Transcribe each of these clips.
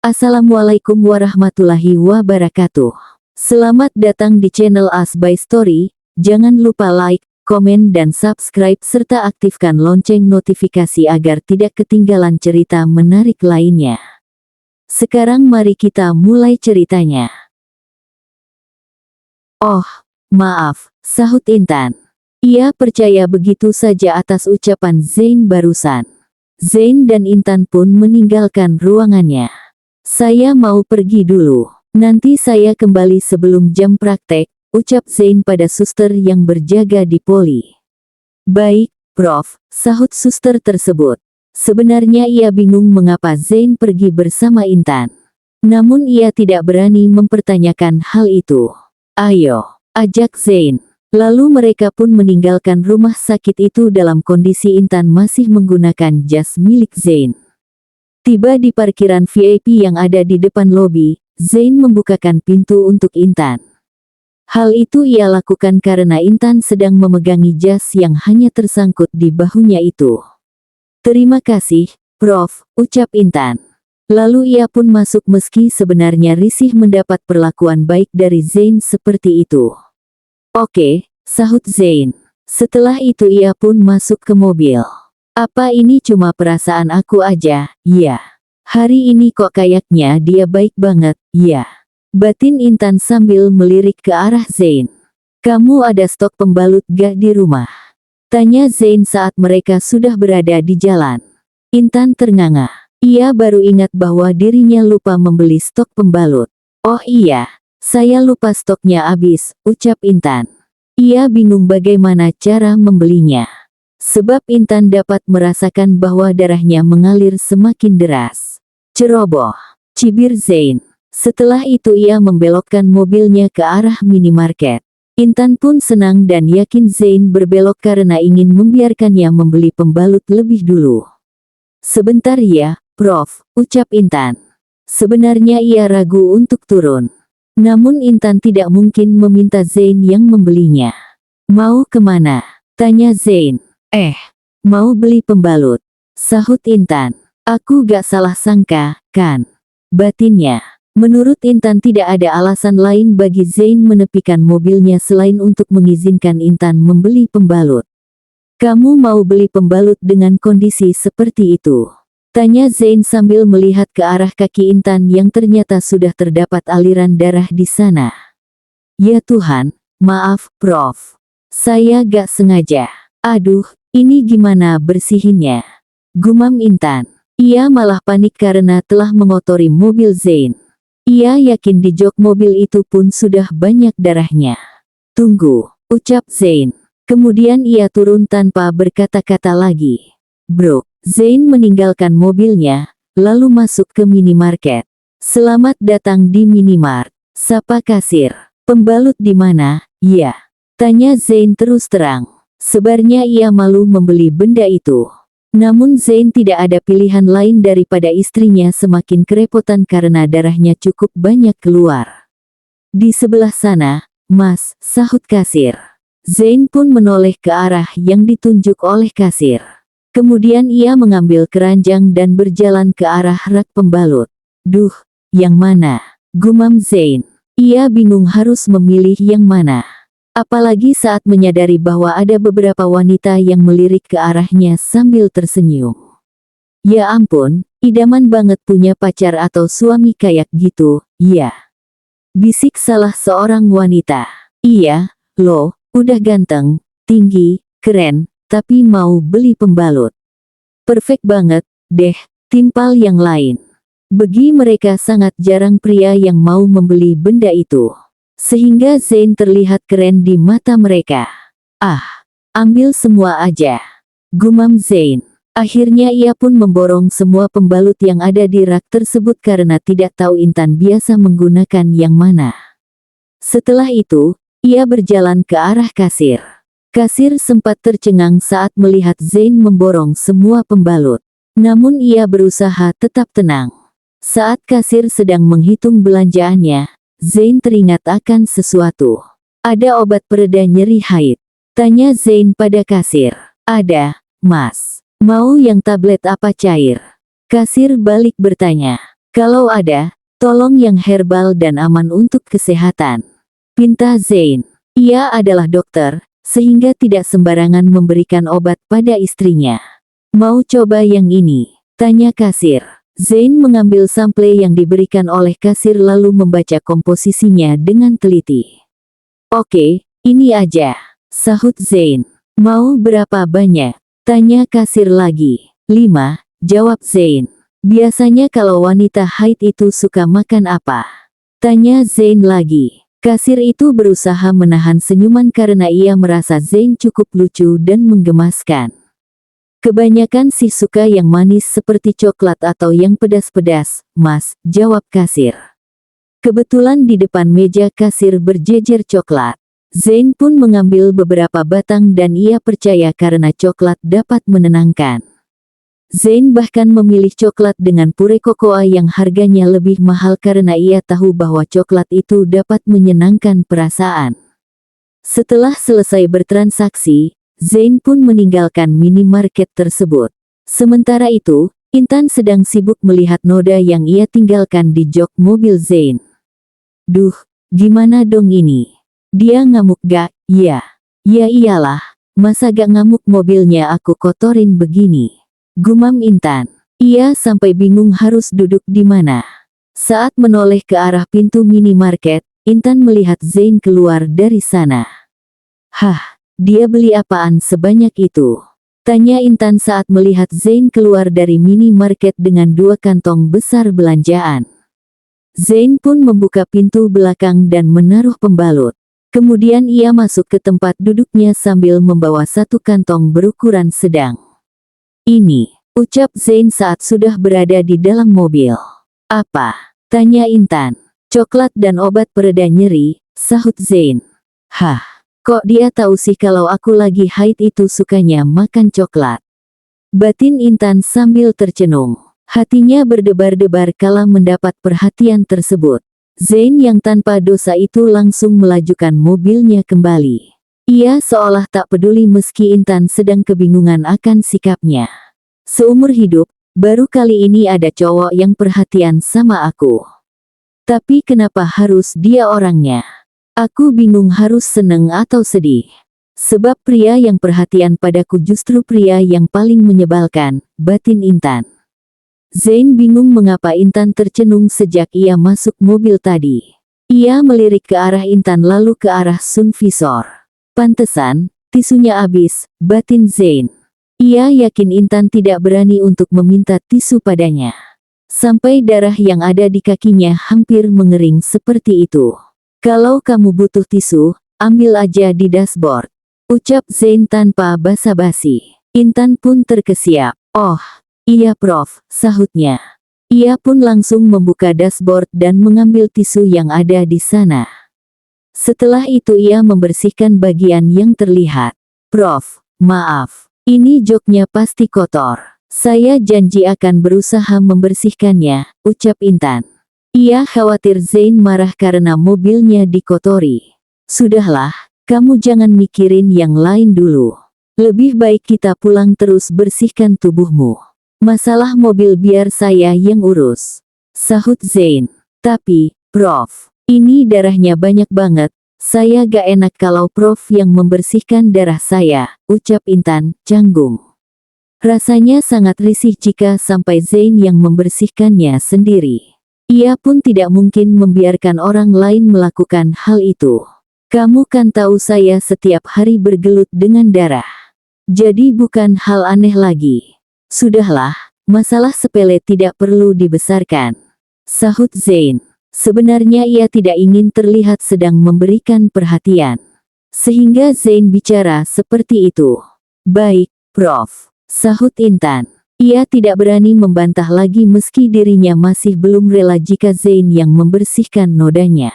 Assalamualaikum warahmatullahi wabarakatuh. Selamat datang di channel As by Story. Jangan lupa like, komen dan subscribe serta aktifkan lonceng notifikasi agar tidak ketinggalan cerita menarik lainnya. Sekarang mari kita mulai ceritanya. Oh, maaf, sahut Intan. Ia percaya begitu saja atas ucapan Zain barusan. Zain dan Intan pun meninggalkan ruangannya. Saya mau pergi dulu. Nanti saya kembali sebelum jam praktek, ucap Zain pada suster yang berjaga di poli. Baik, Prof, sahut suster tersebut. Sebenarnya ia bingung mengapa Zain pergi bersama Intan. Namun ia tidak berani mempertanyakan hal itu. Ayo, ajak Zain. Lalu mereka pun meninggalkan rumah sakit itu dalam kondisi Intan masih menggunakan jas milik Zain. Tiba di parkiran VIP yang ada di depan lobi, Zain membukakan pintu untuk Intan. Hal itu ia lakukan karena Intan sedang memegangi jas yang hanya tersangkut di bahunya itu. Terima kasih, Prof, ucap Intan. Lalu ia pun masuk meski sebenarnya risih mendapat perlakuan baik dari Zain seperti itu. Oke, sahut Zain. Setelah itu ia pun masuk ke mobil. Apa ini cuma perasaan aku aja, ya. Hari ini kok kayaknya dia baik banget, ya. Batin Intan sambil melirik ke arah Zain. Kamu ada stok pembalut gak di rumah? Tanya Zain saat mereka sudah berada di jalan. Intan ternganga. Ia baru ingat bahwa dirinya lupa membeli stok pembalut. Oh iya, saya lupa stoknya habis, ucap Intan. Ia bingung bagaimana cara membelinya. Sebab Intan dapat merasakan bahwa darahnya mengalir semakin deras. Ceroboh, cibir Zain. Setelah itu ia membelokkan mobilnya ke arah minimarket. Intan pun senang dan yakin Zain berbelok karena ingin membiarkannya membeli pembalut lebih dulu. Sebentar ya, Prof, ucap Intan. Sebenarnya ia ragu untuk turun. Namun Intan tidak mungkin meminta Zain yang membelinya. Mau kemana? Tanya Zain. Mau beli pembalut, sahut Intan. Aku gak salah sangka, kan? Batinnya. Menurut Intan tidak ada alasan lain bagi Zain menepikan mobilnya selain untuk mengizinkan Intan membeli pembalut. Kamu mau beli pembalut dengan kondisi seperti itu? Tanya Zain sambil melihat ke arah kaki Intan yang ternyata sudah terdapat aliran darah di sana. Ya Tuhan, maaf, Prof. Saya gak sengaja. Aduh, ini gimana bersihinnya? Gumam Intan. Ia malah panik karena telah mengotori mobil Zain. Ia yakin di jok mobil itu pun sudah banyak darahnya. Tunggu, ucap Zain. Kemudian ia turun tanpa berkata-kata lagi. Bro, Zain meninggalkan mobilnya, lalu masuk ke minimarket. Selamat datang di minimart, sapa kasir. Pembalut di mana? Ya, tanya Zain terus terang. Sebenarnya ia malu membeli benda itu. Namun Zain tidak ada pilihan lain daripada istrinya semakin kerepotan karena darahnya cukup banyak keluar. Di sebelah sana, Mas, sahut kasir. Zain pun menoleh ke arah yang ditunjuk oleh kasir. Kemudian ia mengambil keranjang dan berjalan ke arah rak pembalut. Duh, yang mana? Gumam Zain. Ia bingung harus memilih yang mana. Apalagi saat menyadari bahwa ada beberapa wanita yang melirik ke arahnya sambil tersenyum. Ya ampun, idaman banget punya pacar atau suami kayak gitu, ya. Bisik salah seorang wanita. Iya, loh, udah ganteng, tinggi, keren, tapi mau beli pembalut. Perfect banget, deh, timpal yang lain. Bagi mereka sangat jarang pria yang mau membeli benda itu. Sehingga Zain terlihat keren di mata mereka. Ah, ambil semua aja. Gumam Zain. Akhirnya ia pun memborong semua pembalut yang ada di rak tersebut karena tidak tahu Intan biasa menggunakan yang mana. Setelah itu, ia berjalan ke arah kasir. Kasir sempat tercengang saat melihat Zain memborong semua pembalut. Namun ia berusaha tetap tenang. Saat kasir sedang menghitung belanjaannya, Zain teringat akan sesuatu. Ada obat pereda nyeri haid. Tanya Zain pada kasir. Ada, Mas. Mau yang tablet apa cair? Kasir balik bertanya. Kalau ada, tolong yang herbal dan aman untuk kesehatan. Pinta Zain. Ia adalah dokter, sehingga tidak sembarangan memberikan obat pada istrinya. Mau coba yang ini? Tanya kasir. Zain mengambil sampel yang diberikan oleh kasir lalu membaca komposisinya dengan teliti. Oke, ini aja, sahut Zain. Mau berapa banyak? Tanya kasir lagi. 5, jawab Zain. Biasanya kalau wanita haid itu suka makan apa? Tanya Zain lagi. Kasir itu berusaha menahan senyuman karena ia merasa Zain cukup lucu dan menggemaskan. Kebanyakan sih suka yang manis seperti coklat atau yang pedas-pedas, Mas, jawab kasir. Kebetulan di depan meja kasir berjejer coklat. Zain pun mengambil beberapa batang dan ia percaya karena coklat dapat menenangkan. Zain bahkan memilih coklat dengan pure kokoa yang harganya lebih mahal karena ia tahu bahwa coklat itu dapat menyenangkan perasaan. Setelah selesai bertransaksi, Zain pun meninggalkan minimarket tersebut. Sementara itu, Intan sedang sibuk melihat noda yang ia tinggalkan di jok mobil Zain. Duh, gimana dong ini? Dia ngamuk gak? Ya. Ya iyalah, masa gak ngamuk mobilnya aku kotorin begini. Gumam Intan. Ia sampai bingung harus duduk di mana. Saat menoleh ke arah pintu minimarket, Intan melihat Zain keluar dari sana. Hah, dia beli apaan sebanyak itu? Tanya Intan saat melihat Zain keluar dari minimarket dengan 2 kantong besar belanjaan. Zain pun membuka pintu belakang dan menaruh pembalut. Kemudian ia masuk ke tempat duduknya sambil membawa 1 kantong berukuran sedang. Ini, ucap Zain saat sudah berada di dalam mobil. Apa? Tanya Intan. Coklat dan obat pereda nyeri, sahut Zain. Hah, kok dia tahu sih kalau aku lagi haid itu sukanya makan coklat? Batin Intan sambil tercenung. Hatinya berdebar-debar kala mendapat perhatian tersebut. Zain yang tanpa dosa itu langsung melajukan mobilnya kembali. Ia seolah tak peduli meski Intan sedang kebingungan akan sikapnya. Seumur hidup, baru kali ini ada cowok yang perhatian sama aku. Tapi kenapa harus dia orangnya? Aku bingung harus seneng atau sedih. Sebab pria yang perhatian padaku justru pria yang paling menyebalkan, batin Intan. Zain bingung mengapa Intan tercenung sejak ia masuk mobil tadi. Ia melirik ke arah Intan lalu ke arah sun visor. Pantesan, tisunya habis, batin Zain. Ia yakin Intan tidak berani untuk meminta tisu padanya. Sampai darah yang ada di kakinya hampir mengering seperti itu. Kalau kamu butuh tisu, ambil aja di dashboard, ucap Zain tanpa basa-basi. Intan pun terkesiap. Oh, iya Prof, sahutnya. Ia pun langsung membuka dashboard dan mengambil tisu yang ada di sana. Setelah itu ia membersihkan bagian yang terlihat. Prof, maaf, ini joknya pasti kotor. Saya janji akan berusaha membersihkannya, ucap Intan. Ia khawatir Zain marah karena mobilnya dikotori. Sudahlah, kamu jangan mikirin yang lain dulu. Lebih baik kita pulang terus bersihkan tubuhmu. Masalah mobil biar saya yang urus, sahut Zain. Tapi, Prof, ini darahnya banyak banget. Saya gak enak kalau Prof yang membersihkan darah saya, ucap Intan, canggung. Rasanya sangat risih jika sampai Zain yang membersihkannya sendiri. Ia pun tidak mungkin membiarkan orang lain melakukan hal itu. Kamu kan tahu saya setiap hari bergelut dengan darah. Jadi bukan hal aneh lagi. Sudahlah, masalah sepele tidak perlu dibesarkan, sahut Zain. Sebenarnya ia tidak ingin terlihat sedang memberikan perhatian. Sehingga Zain bicara seperti itu. Baik, Prof, sahut Intan. Ia tidak berani membantah lagi meski dirinya masih belum rela jika Zain yang membersihkan nodanya.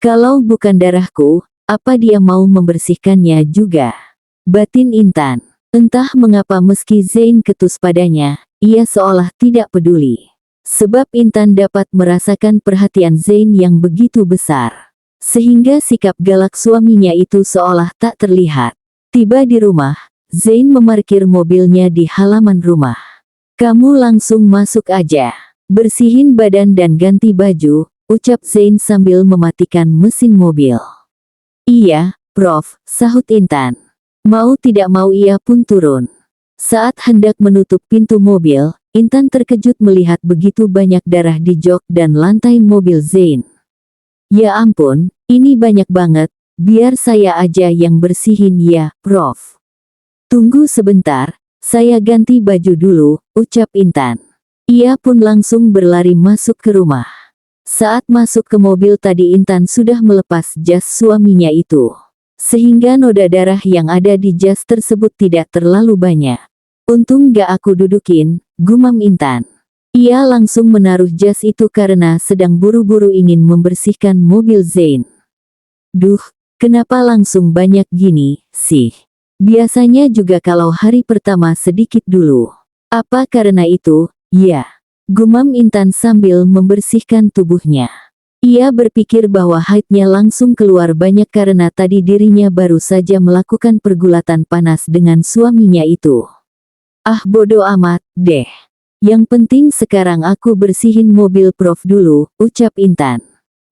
Kalau bukan darahku, apa dia mau membersihkannya juga? Batin Intan. Entah mengapa meski Zain ketus padanya, ia seolah tidak peduli. Sebab Intan dapat merasakan perhatian Zain yang begitu besar. Sehingga sikap galak suaminya itu seolah tak terlihat. Tiba di rumah, Zain memarkir mobilnya di halaman rumah. Kamu langsung masuk aja. Bersihin badan dan ganti baju, ucap Zain sambil mematikan mesin mobil. Iya, Prof, sahut Intan. Mau tidak mau ia pun turun. Saat hendak menutup pintu mobil, Intan terkejut melihat begitu banyak darah di jok dan lantai mobil Zain. Ya ampun, ini banyak banget, biar saya aja yang bersihin ya, Prof. Tunggu sebentar, saya ganti baju dulu, ucap Intan. Ia pun langsung berlari masuk ke rumah. Saat masuk ke mobil tadi Intan sudah melepas jas suaminya itu. Sehingga noda darah yang ada di jas tersebut tidak terlalu banyak. Untung gak aku dudukin, gumam Intan. Ia langsung menaruh jas itu karena sedang buru-buru ingin membersihkan mobil Zain. Duh, kenapa langsung banyak gini, sih? Biasanya juga kalau hari pertama sedikit dulu. Apa karena itu? Ya, gumam Intan sambil membersihkan tubuhnya. Ia berpikir bahwa haidnya langsung keluar banyak karena tadi dirinya baru saja melakukan pergulatan panas dengan suaminya itu. Ah bodo amat, deh. Yang penting sekarang aku bersihin mobil Prof dulu, ucap Intan.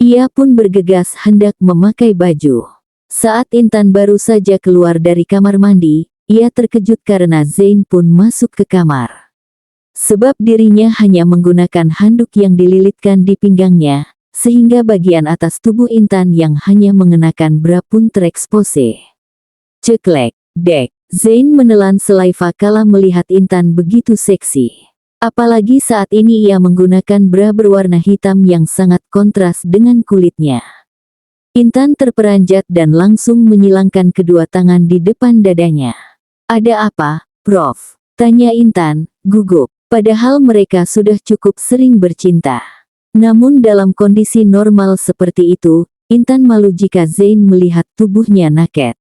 Ia pun bergegas hendak memakai baju. Saat Intan baru saja keluar dari kamar mandi, ia terkejut karena Zain pun masuk ke kamar. Sebab dirinya hanya menggunakan handuk yang dililitkan di pinggangnya, sehingga bagian atas tubuh Intan yang hanya mengenakan bra pun terekspose. Ceklek, dek, Zain menelan selaiva kala melihat Intan begitu seksi. Apalagi saat ini ia menggunakan bra berwarna hitam yang sangat kontras dengan kulitnya. Intan terperanjat dan langsung menyilangkan kedua tangan di depan dadanya. Ada apa, Prof? Tanya Intan, gugup. Padahal mereka sudah cukup sering bercinta. Namun dalam kondisi normal seperti itu, Intan malu jika Zain melihat tubuhnya naked.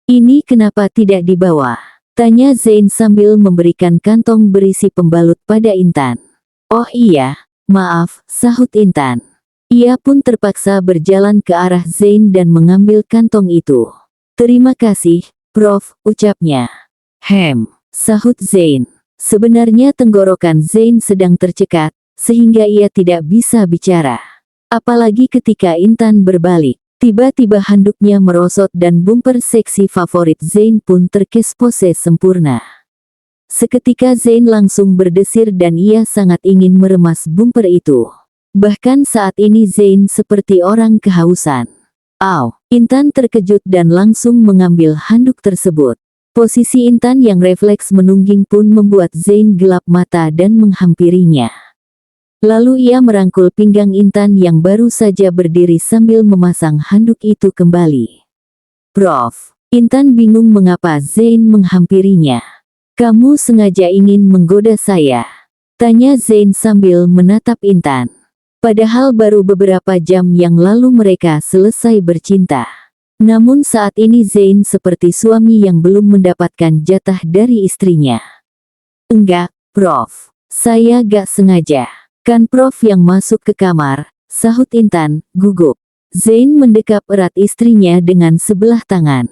Ini kenapa tidak dibawa? Tanya Zain sambil memberikan kantong berisi pembalut pada Intan. Oh iya, maaf, sahut Intan. Ia pun terpaksa berjalan ke arah Zain dan mengambil kantong itu. Terima kasih, Prof, ucapnya. Sahut Zain. Sebenarnya tenggorokan Zain sedang tercekat, sehingga ia tidak bisa bicara. Apalagi ketika Intan berbalik, tiba-tiba handuknya merosot dan bumper seksi favorit Zain pun terkespose sempurna. Seketika Zain langsung berdesir dan ia sangat ingin meremas bumper itu. Bahkan saat ini Zain seperti orang kehausan. Au, Intan terkejut dan langsung mengambil handuk tersebut. Posisi Intan yang refleks menungging pun membuat Zain gelap mata dan menghampirinya. Lalu ia merangkul pinggang Intan yang baru saja berdiri sambil memasang handuk itu kembali. Prof, Intan bingung mengapa Zain menghampirinya. Kamu sengaja ingin menggoda saya? Tanya Zain sambil menatap Intan. Padahal baru beberapa jam yang lalu mereka selesai bercinta. Namun saat ini Zain seperti suami yang belum mendapatkan jatah dari istrinya. Enggak, Prof. Saya gak sengaja. Kan Prof yang masuk ke kamar, sahut Intan, gugup. Zain mendekap erat istrinya dengan sebelah tangan.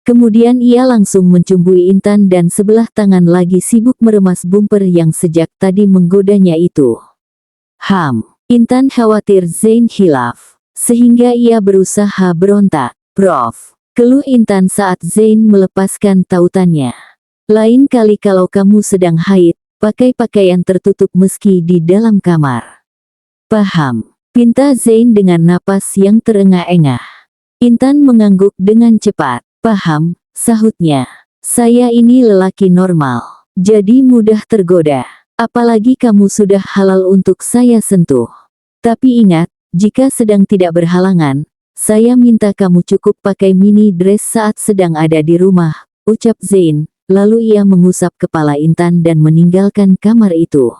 Kemudian ia langsung mencumbui Intan dan sebelah tangan lagi sibuk meremas bumper yang sejak tadi menggodanya itu. Intan khawatir Zain hilaf, sehingga ia berusaha berontak. Prof, keluh Intan saat Zain melepaskan tautannya. Lain kali kalau kamu sedang haid, pakai pakaian tertutup meski di dalam kamar. Paham, pinta Zain dengan napas yang terengah-engah. Intan mengangguk dengan cepat. Paham, sahutnya. Saya ini lelaki normal, jadi mudah tergoda. Apalagi kamu sudah halal untuk saya sentuh. Tapi ingat, jika sedang tidak berhalangan, saya minta kamu cukup pakai mini dress saat sedang ada di rumah, ucap Zain, lalu ia mengusap kepala Intan dan meninggalkan kamar itu.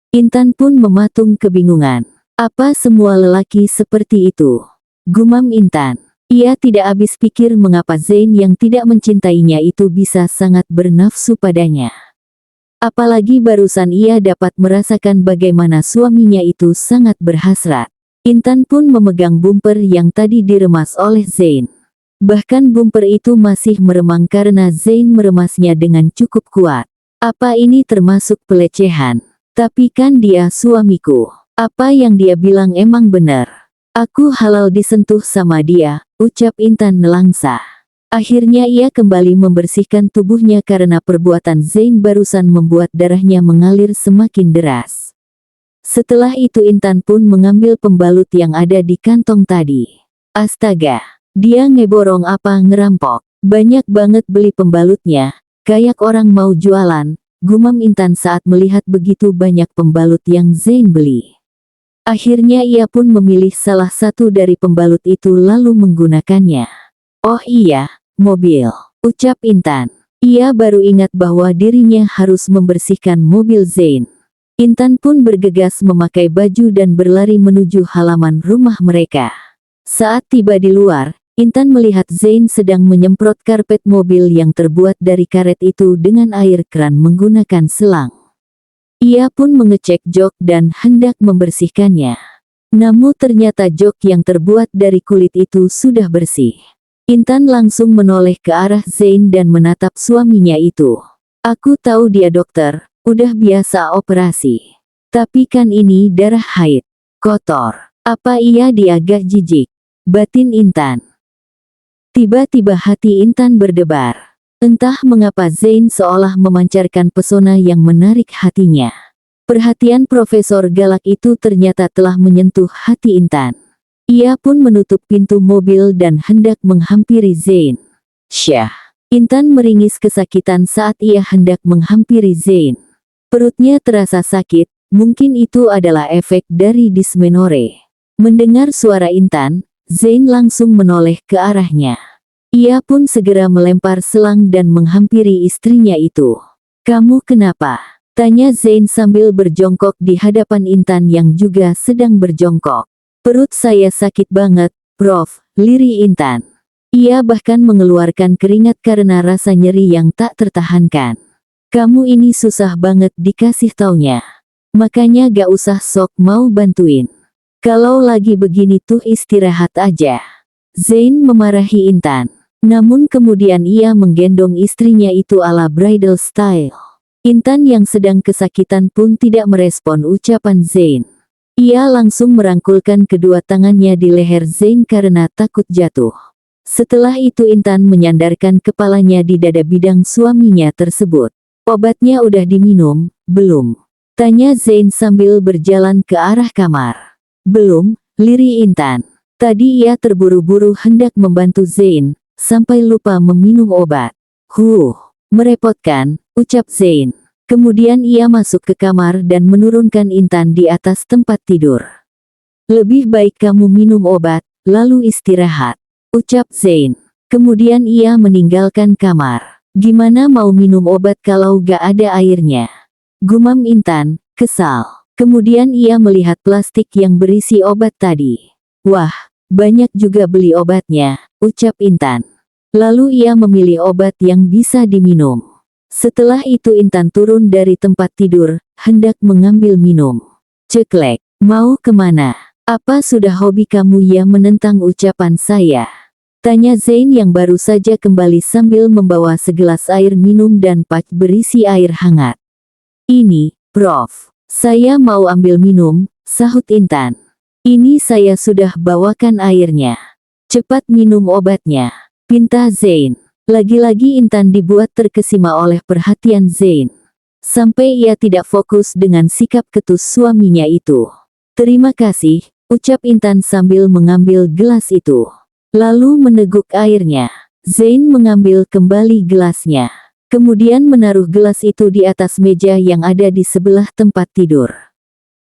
Intan pun mematung kebingungan. Apa semua lelaki seperti itu? Gumam Intan. Ia tidak habis pikir mengapa Zain yang tidak mencintainya itu bisa sangat bernafsu padanya. Apalagi barusan ia dapat merasakan bagaimana suaminya itu sangat berhasrat. Intan pun memegang bumper yang tadi diremas oleh Zain. Bahkan bumper itu masih meremang karena Zain meremasnya dengan cukup kuat. Apa ini termasuk pelecehan? Tapi kan dia suamiku. Apa yang dia bilang emang benar. Aku halal disentuh sama dia, ucap Intan nelangsa. Akhirnya ia kembali membersihkan tubuhnya karena perbuatan Zain barusan membuat darahnya mengalir semakin deras. Setelah itu Intan pun mengambil pembalut yang ada di kantong tadi. Astaga, dia ngeborong apa ngerampok. Banyak banget beli pembalutnya, kayak orang mau jualan, gumam Intan saat melihat begitu banyak pembalut yang Zain beli. Akhirnya ia pun memilih salah satu dari pembalut itu lalu menggunakannya. Oh iya, mobil, ucap Intan. Ia baru ingat bahwa dirinya harus membersihkan mobil Zain. Intan pun bergegas memakai baju dan berlari menuju halaman rumah mereka. Saat tiba di luar, Intan melihat Zain sedang menyemprot karpet mobil yang terbuat dari karet itu dengan air keran menggunakan selang. Ia pun mengecek jok dan hendak membersihkannya. Namun ternyata jok yang terbuat dari kulit itu sudah bersih. Intan langsung menoleh ke arah Zain dan menatap suaminya itu. Aku tahu dia dokter, udah biasa operasi. Tapi kan ini darah haid. Kotor. Apa iya dia agak jijik? Batin Intan. Tiba-tiba hati Intan berdebar. Entah mengapa Zain seolah memancarkan pesona yang menarik hatinya. Perhatian Profesor Galak itu ternyata telah menyentuh hati Intan. Ia pun menutup pintu mobil dan hendak menghampiri Zain. Syah. Intan meringis kesakitan saat ia hendak menghampiri Zain. Perutnya terasa sakit, mungkin itu adalah efek dari dismenore. Mendengar suara Intan, Zain langsung menoleh ke arahnya. Ia pun segera melempar selang dan menghampiri istrinya itu. Kamu kenapa? Tanya Zain sambil berjongkok di hadapan Intan yang juga sedang berjongkok. Perut saya sakit banget, Prof, lirih Intan. Ia bahkan mengeluarkan keringat karena rasa nyeri yang tak tertahankan. Kamu ini susah banget dikasih taunya. Makanya gak usah sok mau bantuin. Kalau lagi begini tuh istirahat aja. Zain memarahi Intan. Namun kemudian ia menggendong istrinya itu ala bridal style. Intan yang sedang kesakitan pun tidak merespon ucapan Zain. Ia langsung merangkulkan kedua tangannya di leher Zain karena takut jatuh. Setelah itu Intan menyandarkan kepalanya di dada bidang suaminya tersebut. Obatnya udah diminum, belum? Tanya Zain sambil berjalan ke arah kamar. Belum, lirih Intan. Tadi ia terburu-buru hendak membantu Zain, sampai lupa meminum obat. Merepotkan, ucap Zain. Kemudian ia masuk ke kamar dan menurunkan Intan di atas tempat tidur. Lebih baik kamu minum obat, lalu istirahat, ucap Zain. Kemudian ia meninggalkan kamar. Gimana mau minum obat kalau gak ada airnya? Gumam Intan, kesal. Kemudian ia melihat plastik yang berisi obat tadi. Wah, banyak juga beli obatnya, ucap Intan. Lalu ia memilih obat yang bisa diminum. Setelah itu Intan turun dari tempat tidur, hendak mengambil minum. Ceklek, mau kemana? Apa sudah hobi kamu ya menentang ucapan saya? Tanya Zain yang baru saja kembali sambil membawa segelas air minum dan pak berisi air hangat. Ini, Prof. Saya mau ambil minum, sahut Intan. Ini saya sudah bawakan airnya. Cepat minum obatnya, pinta Zain. Lagi-lagi Intan dibuat terkesima oleh perhatian Zain. Sampai ia tidak fokus dengan sikap ketus suaminya itu. Terima kasih, ucap Intan sambil mengambil gelas itu. Lalu meneguk airnya. Zain mengambil kembali gelasnya. Kemudian menaruh gelas itu di atas meja yang ada di sebelah tempat tidur.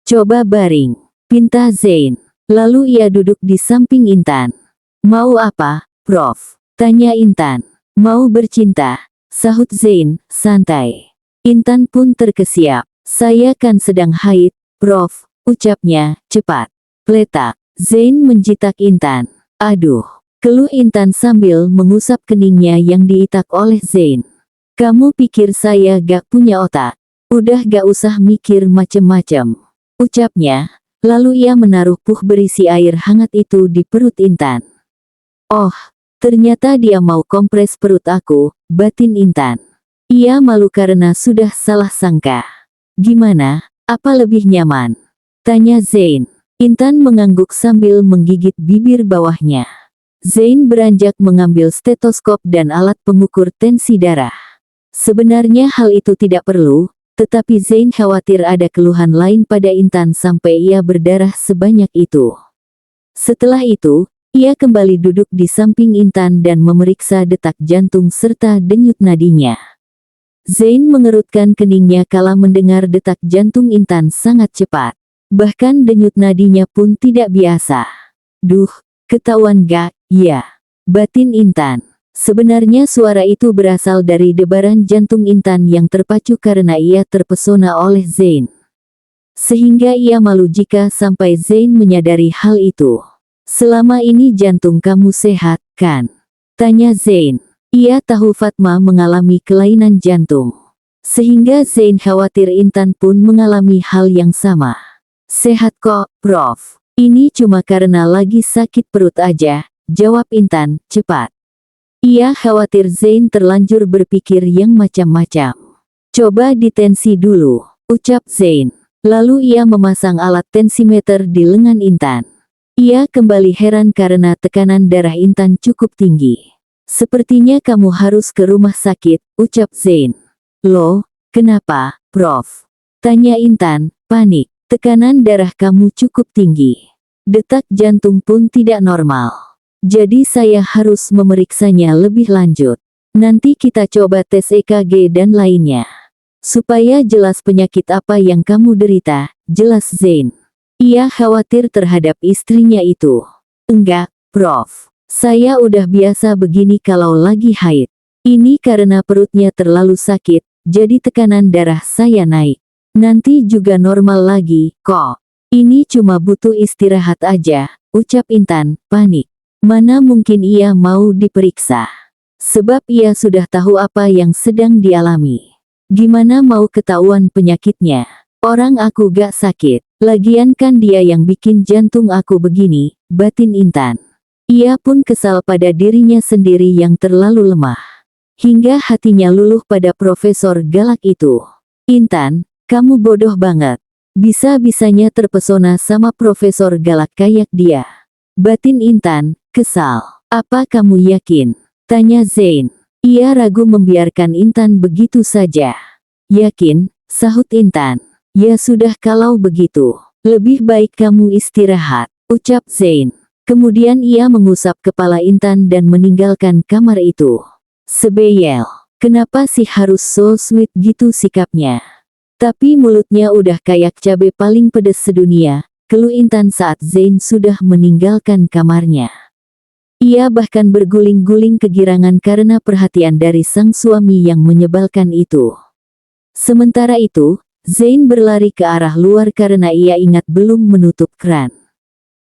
Coba baring, pinta Zain. Lalu ia duduk di samping Intan. Mau apa, Prof? Tanya Intan. Mau bercinta, sahut Zain, santai. Intan pun terkesiap. Saya kan sedang haid, Prof, ucapnya, cepat. Pletak, Zain menjitak Intan. Aduh, keluh Intan sambil mengusap keningnya yang diitak oleh Zain. Kamu pikir saya gak punya otak? Udah gak usah mikir macem-macem, ucapnya. Lalu ia menaruh puh berisi air hangat itu di perut Intan. Oh, ternyata dia mau kompres perut aku, batin Intan. Ia malu karena sudah salah sangka. Gimana, Apa lebih nyaman? Tanya Zain. Intan mengangguk sambil menggigit bibir bawahnya. Zain beranjak mengambil stetoskop dan alat pengukur tensi darah. Sebenarnya hal itu tidak perlu, tetapi Zain khawatir ada keluhan lain pada Intan sampai ia berdarah sebanyak itu. Setelah itu, ia kembali duduk di samping Intan dan memeriksa detak jantung serta denyut nadinya. Zain mengerutkan keningnya kala mendengar detak jantung Intan sangat cepat. Bahkan denyut nadinya pun tidak biasa. Duh, ketahuan gak? Ya, batin Intan. Sebenarnya suara itu berasal dari debaran jantung Intan yang terpacu karena ia terpesona oleh Zain. Sehingga ia malu jika sampai Zain menyadari hal itu. Selama ini jantung kamu sehat, kan? Tanya Zain. Ia tahu Fatma mengalami kelainan jantung. Sehingga Zain khawatir Intan pun mengalami hal yang sama. Sehat kok, Prof. Ini cuma karena lagi sakit perut aja, jawab Intan, cepat. Ia khawatir Zain terlanjur berpikir yang macam-macam. Coba ditensi dulu, ucap Zain. Lalu ia memasang alat tensimeter di lengan Intan. Ia kembali heran karena tekanan darah Intan cukup tinggi. Sepertinya kamu harus ke rumah sakit, ucap Zain. Loh, kenapa, Prof? Tanya Intan, panik. Tekanan darah kamu cukup tinggi. Detak jantung pun tidak normal. Jadi saya harus memeriksanya lebih lanjut. Nanti kita coba tes EKG dan lainnya. Supaya jelas penyakit apa yang kamu derita, jelas Zain. Ia khawatir terhadap istrinya itu. Enggak, Prof. Saya udah biasa begini kalau lagi haid. Ini karena perutnya terlalu sakit, jadi tekanan darah saya naik. Nanti juga normal lagi, kok. Ini cuma butuh istirahat aja, ucap Intan, panik. Mana mungkin ia mau diperiksa. Sebab ia sudah tahu apa yang sedang dialami. Gimana mau ketahuan penyakitnya? Orang aku gak sakit. Lagian kan dia yang bikin jantung aku begini, batin Intan. Ia pun kesal pada dirinya sendiri yang terlalu lemah. Hingga hatinya luluh pada profesor galak itu. Intan, kamu bodoh banget. Bisa-bisanya terpesona sama profesor galak kayak dia. Batin Intan, kesal. Apa kamu yakin? Tanya Zain. Ia ragu membiarkan Intan begitu saja. Yakin, sahut Intan. Ya sudah kalau begitu. Lebih baik kamu istirahat, ucap Zain. Kemudian ia mengusap kepala Intan dan meninggalkan kamar itu. Sebeyel. Kenapa sih harus so sweet gitu sikapnya? Tapi mulutnya udah kayak cabai paling pedes sedunia, keluh Intan saat Zain sudah meninggalkan kamarnya. Ia bahkan berguling-guling kegirangan karena perhatian dari sang suami yang menyebalkan itu. Sementara itu, Zain berlari ke arah luar karena ia ingat belum menutup keran.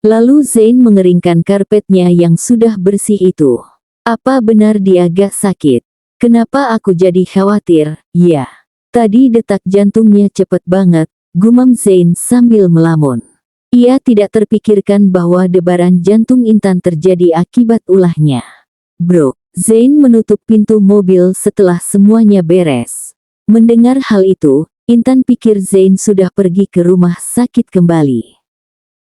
Lalu Zain mengeringkan karpetnya yang sudah bersih itu. Apa benar dia gak sakit? Kenapa aku jadi khawatir? Ya. Tadi detak jantungnya cepet banget, gumam Zain sambil melamun. Ia tidak terpikirkan bahwa debaran jantung Intan terjadi akibat ulahnya. Bro, Zain menutup pintu mobil setelah semuanya beres. Mendengar hal itu, Intan pikir Zain sudah pergi ke rumah sakit kembali.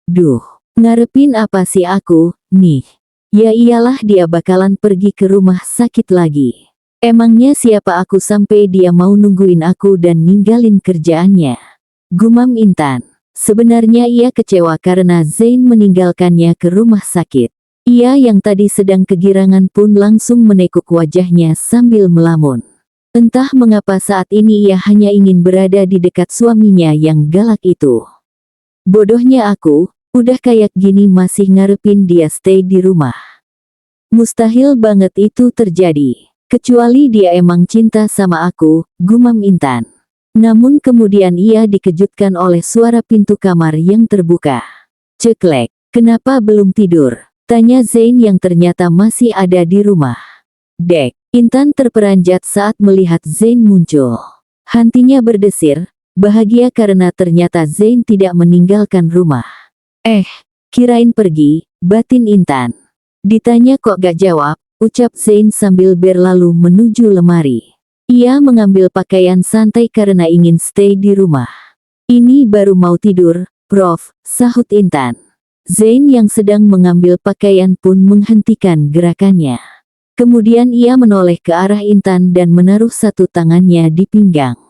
Duh, ngarepin apa sih aku, nih? Ya iyalah dia bakalan pergi ke rumah sakit lagi. Emangnya siapa aku sampai dia mau nungguin aku dan ninggalin kerjaannya? Gumam Intan. Sebenarnya ia kecewa karena Zain meninggalkannya ke rumah sakit. Ia yang tadi sedang kegirangan pun langsung menekuk wajahnya sambil melamun. Entah mengapa saat ini ia hanya ingin berada di dekat suaminya yang galak itu. Bodohnya aku, udah kayak gini masih ngarepin dia stay di rumah. Mustahil banget itu terjadi. Kecuali dia emang cinta sama aku, gumam Intan. Namun kemudian ia dikejutkan oleh suara pintu kamar yang terbuka. Ceklek, kenapa belum tidur? Tanya Zain yang ternyata masih ada di rumah. Dek, Intan terperanjat saat melihat Zain muncul. Hatinya berdesir, bahagia karena ternyata Zain tidak meninggalkan rumah. Kirain pergi, batin Intan. Ditanya kok gak jawab, ucap Zain sambil berlalu menuju lemari. Ia mengambil pakaian santai karena ingin stay di rumah. Ini baru mau tidur, Prof, sahut Intan. Zain yang sedang mengambil pakaian pun menghentikan gerakannya. Kemudian ia menoleh ke arah Intan dan menaruh satu tangannya di pinggang.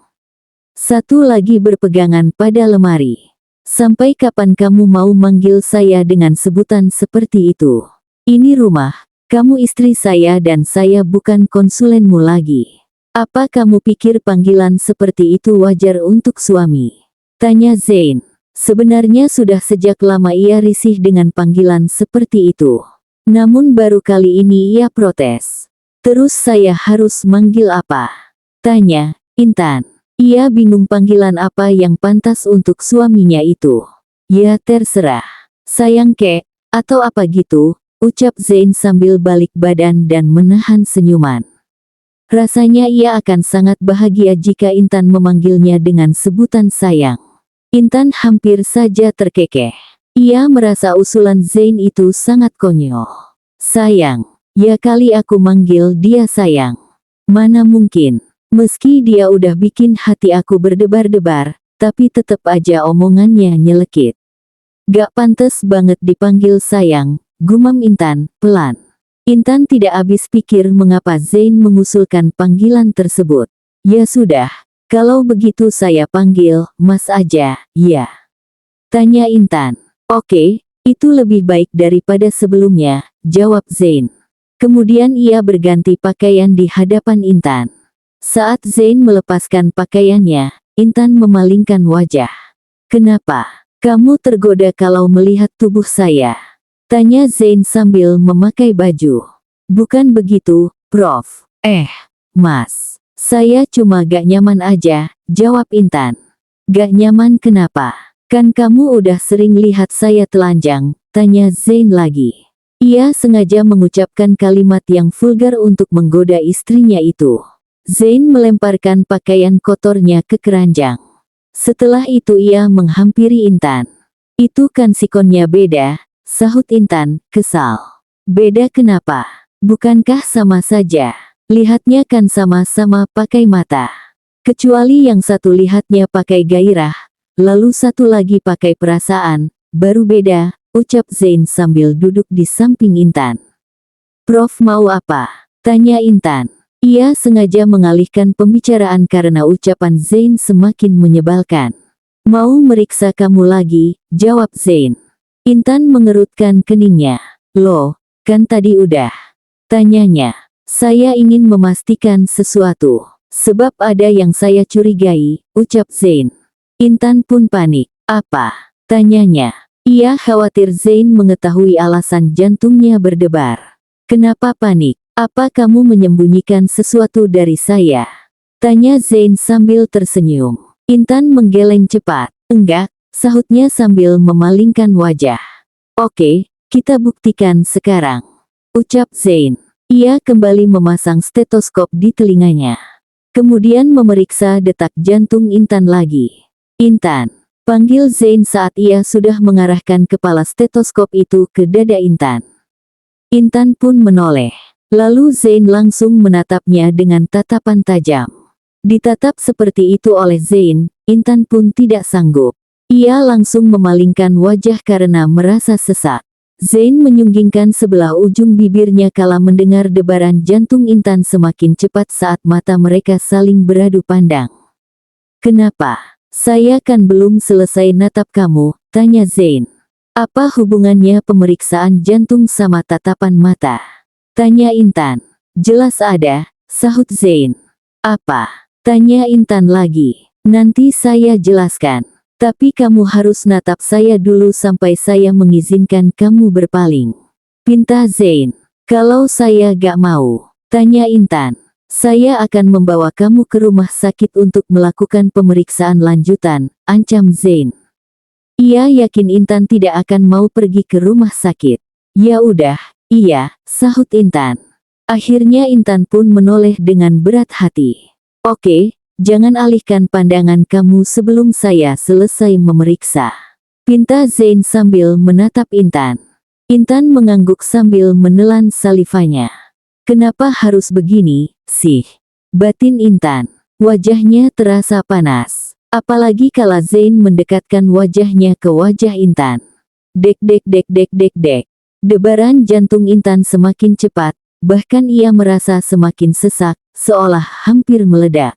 Satu lagi berpegangan pada lemari. Sampai kapan kamu mau manggil saya dengan sebutan seperti itu? Ini rumah, kamu istri saya dan saya bukan konsulenmu lagi. Apa kamu pikir panggilan seperti itu wajar untuk suami? Tanya Zain. Sebenarnya sudah sejak lama ia risih dengan panggilan seperti itu. Namun baru kali ini ia protes. Terus saya harus manggil apa? Tanya Intan. Ia bingung panggilan apa yang pantas untuk suaminya itu. Ya terserah. Sayang kek, atau apa gitu, ucap Zain sambil balik badan dan menahan senyuman. Rasanya ia akan sangat bahagia jika Intan memanggilnya dengan sebutan sayang. Intan hampir saja terkekeh. Ia merasa usulan Zain itu sangat konyol. Sayang, ya kali aku manggil dia sayang. Mana mungkin, meski dia udah bikin hati aku berdebar-debar, tapi tetap aja omongannya nyelekit. Gak pantas banget dipanggil sayang, gumam Intan, pelan. Intan tidak habis pikir mengapa Zain mengusulkan panggilan tersebut. Ya sudah, kalau begitu saya panggil Mas aja, ya. Tanya Intan. Oke, itu lebih baik daripada sebelumnya, jawab Zain. Kemudian ia berganti pakaian di hadapan Intan. Saat Zain melepaskan pakaiannya, Intan memalingkan wajah. Kenapa? Kamu tergoda kalau melihat tubuh saya? Tanya Zain sambil memakai baju. Bukan begitu, Prof. Mas. Saya cuma gak nyaman aja, jawab Intan. Gak nyaman kenapa? Kan kamu udah sering lihat saya telanjang, tanya Zain lagi. Ia sengaja mengucapkan kalimat yang vulgar untuk menggoda istrinya itu. Zain melemparkan pakaian kotornya ke keranjang. Setelah itu ia menghampiri Intan. Itu kan sikonnya beda, sahut Intan, kesal. Beda kenapa? Bukankah sama saja? Lihatnya kan sama-sama pakai mata. Kecuali yang satu lihatnya pakai gairah, lalu satu lagi pakai perasaan, baru beda, ucap Zain sambil duduk di samping Intan. Prof mau apa? Tanya Intan. Ia sengaja mengalihkan pembicaraan karena ucapan Zain semakin menyebalkan. Mau meriksa kamu lagi, jawab Zain. Intan mengerutkan keningnya. Loh, kan tadi udah. Tanyanya. Saya ingin memastikan sesuatu. Sebab ada yang saya curigai, ucap Zain. Intan pun panik. Apa? Tanyanya. Ia khawatir Zain mengetahui alasan jantungnya berdebar. Kenapa panik? Apa kamu menyembunyikan sesuatu dari saya? Tanya Zain sambil tersenyum. Intan menggeleng cepat. Enggak, sahutnya sambil memalingkan wajah. Oke, kita buktikan sekarang, ucap Zain. Ia kembali memasang stetoskop di telinganya. Kemudian memeriksa detak jantung Intan lagi. Intan, panggil Zain saat ia sudah mengarahkan kepala stetoskop itu ke dada Intan. Intan pun menoleh. Lalu Zain langsung menatapnya dengan tatapan tajam. Ditatap seperti itu oleh Zain, Intan pun tidak sanggup. Ia langsung memalingkan wajah karena merasa sesak. Zain menyunggingkan sebelah ujung bibirnya kala mendengar debaran jantung Intan semakin cepat saat mata mereka saling beradu pandang. Kenapa? Saya kan belum selesai natap kamu, tanya Zain. Apa hubungannya pemeriksaan jantung sama tatapan mata? Tanya Intan. Jelas ada, sahut Zain. Apa? Tanya Intan lagi. Nanti saya jelaskan. Tapi kamu harus natap saya dulu sampai saya mengizinkan kamu berpaling. Pinta Zain. Kalau saya gak mau, tanya Intan. Saya akan membawa kamu ke rumah sakit untuk melakukan pemeriksaan lanjutan, ancam Zain. Ia yakin Intan tidak akan mau pergi ke rumah sakit. Ya udah, iya, sahut Intan. Akhirnya Intan pun menoleh dengan berat hati. Oke. Jangan alihkan pandangan kamu sebelum saya selesai memeriksa. Pinta Zain sambil menatap Intan. Intan mengangguk sambil menelan salivanya. Kenapa harus begini, sih? Batin Intan. Wajahnya terasa panas. Apalagi kala Zain mendekatkan wajahnya ke wajah Intan. Dek dek dek dek dek dek. Debaran jantung Intan semakin cepat, bahkan ia merasa semakin sesak, seolah hampir meledak.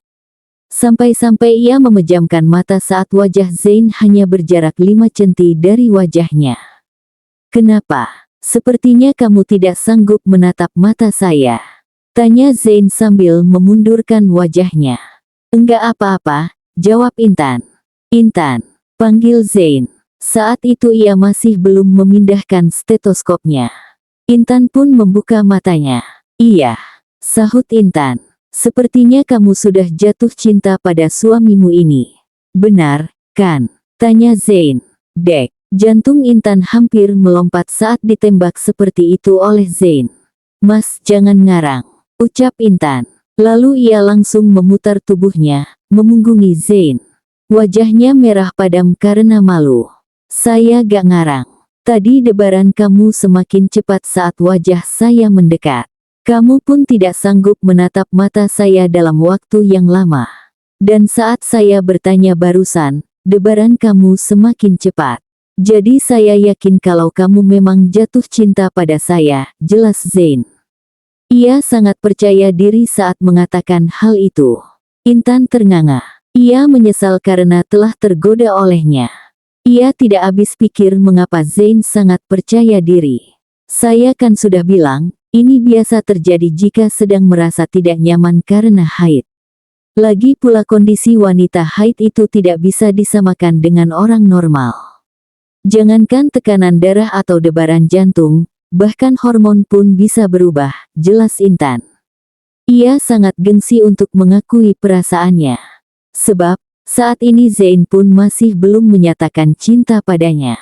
Sampai-sampai ia memejamkan mata saat wajah Zain hanya berjarak 5 cm dari wajahnya. Kenapa? Sepertinya kamu tidak sanggup menatap mata saya. Tanya Zain sambil memundurkan wajahnya. Enggak apa-apa, jawab Intan. Intan, panggil Zain. Saat itu ia masih belum memindahkan stetoskopnya. Intan pun membuka matanya. Iya, sahut Intan. Sepertinya kamu sudah jatuh cinta pada suamimu ini. Benar, kan? Tanya Zain. Dek, jantung Intan hampir melompat saat ditembak seperti itu oleh Zain. Mas, jangan ngarang, ucap Intan. Lalu ia langsung memutar tubuhnya, memunggungi Zain. Wajahnya merah padam karena malu. Saya gak ngarang. Tadi debaran kamu semakin cepat saat wajah saya mendekat. Kamu pun tidak sanggup menatap mata saya dalam waktu yang lama. Dan saat saya bertanya barusan, debaran kamu semakin cepat. Jadi saya yakin kalau kamu memang jatuh cinta pada saya, jelas Zain. Ia sangat percaya diri saat mengatakan hal itu. Intan ternganga. Ia menyesal karena telah tergoda olehnya. Ia tidak habis pikir mengapa Zain sangat percaya diri. Saya kan sudah bilang, ini biasa terjadi jika sedang merasa tidak nyaman karena haid. Lagi pula kondisi wanita haid itu tidak bisa disamakan dengan orang normal. Jangankan tekanan darah atau debaran jantung, bahkan hormon pun bisa berubah, jelas Intan. Ia sangat gengsi untuk mengakui perasaannya. Sebab, saat ini Zain pun masih belum menyatakan cinta padanya.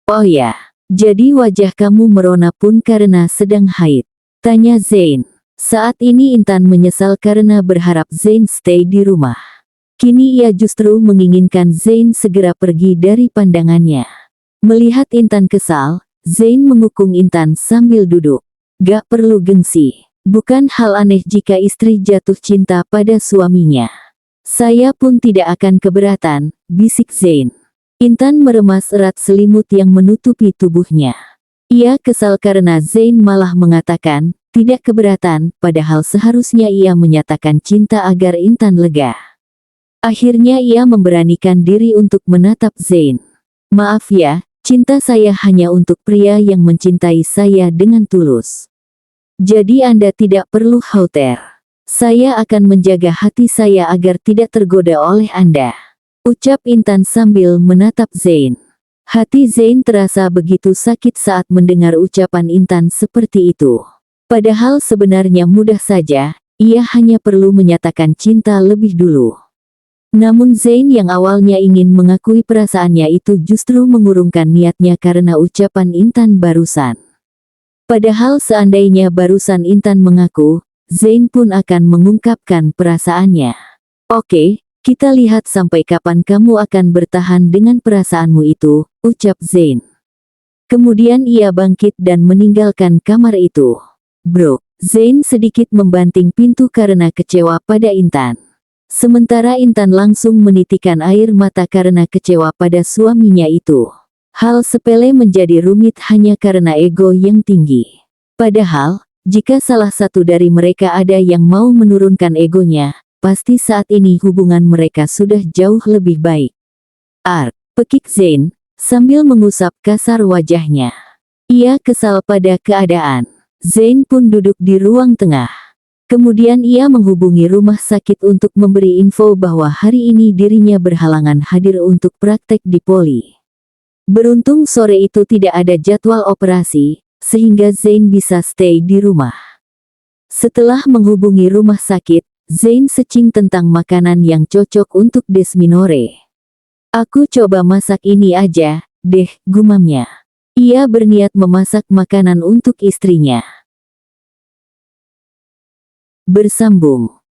Oh ya, jadi wajah kamu merona pun karena sedang haid? Tanya Zain. Saat ini Intan menyesal karena berharap Zain stay di rumah. Kini ia justru menginginkan Zain segera pergi dari pandangannya. Melihat Intan kesal, Zain mengukung Intan sambil duduk. Gak perlu gengsi. Bukan hal aneh jika istri jatuh cinta pada suaminya. Saya pun tidak akan keberatan, bisik Zain. Intan meremas erat selimut yang menutupi tubuhnya. Ia kesal karena Zain malah mengatakan, tidak keberatan, padahal seharusnya ia menyatakan cinta agar Intan lega. Akhirnya ia memberanikan diri untuk menatap Zain. Maaf ya, cinta saya hanya untuk pria yang mencintai saya dengan tulus. Jadi Anda tidak perlu khawatir. Saya akan menjaga hati saya agar tidak tergoda oleh Anda. Ucap Intan sambil menatap Zain. Hati Zain terasa begitu sakit saat mendengar ucapan Intan seperti itu. Padahal sebenarnya mudah saja, ia hanya perlu menyatakan cinta lebih dulu. Namun Zain yang awalnya ingin mengakui perasaannya itu justru mengurungkan niatnya karena ucapan Intan barusan. Padahal seandainya barusan Intan mengaku, Zain pun akan mengungkapkan perasaannya. Oke, kita lihat sampai kapan kamu akan bertahan dengan perasaanmu itu, ucap Zain. Kemudian ia bangkit dan meninggalkan kamar itu. Bro, Zain sedikit membanting pintu karena kecewa pada Intan. Sementara Intan langsung menitikan air mata karena kecewa pada suaminya itu. Hal sepele menjadi rumit hanya karena ego yang tinggi. Padahal, jika salah satu dari mereka ada yang mau menurunkan egonya, pasti saat ini hubungan mereka sudah jauh lebih baik. Pekik Zain, sambil mengusap kasar wajahnya. Ia kesal pada keadaan. Zain pun duduk di ruang tengah. Kemudian ia menghubungi rumah sakit untuk memberi info bahwa hari ini dirinya berhalangan hadir untuk praktek di poli. Beruntung sore itu tidak ada jadwal operasi, sehingga Zain bisa stay di rumah. Setelah menghubungi rumah sakit, Zain searching tentang makanan yang cocok untuk Desminore. Aku coba masak ini aja, deh, gumamnya. Ia berniat memasak makanan untuk istrinya. Bersambung.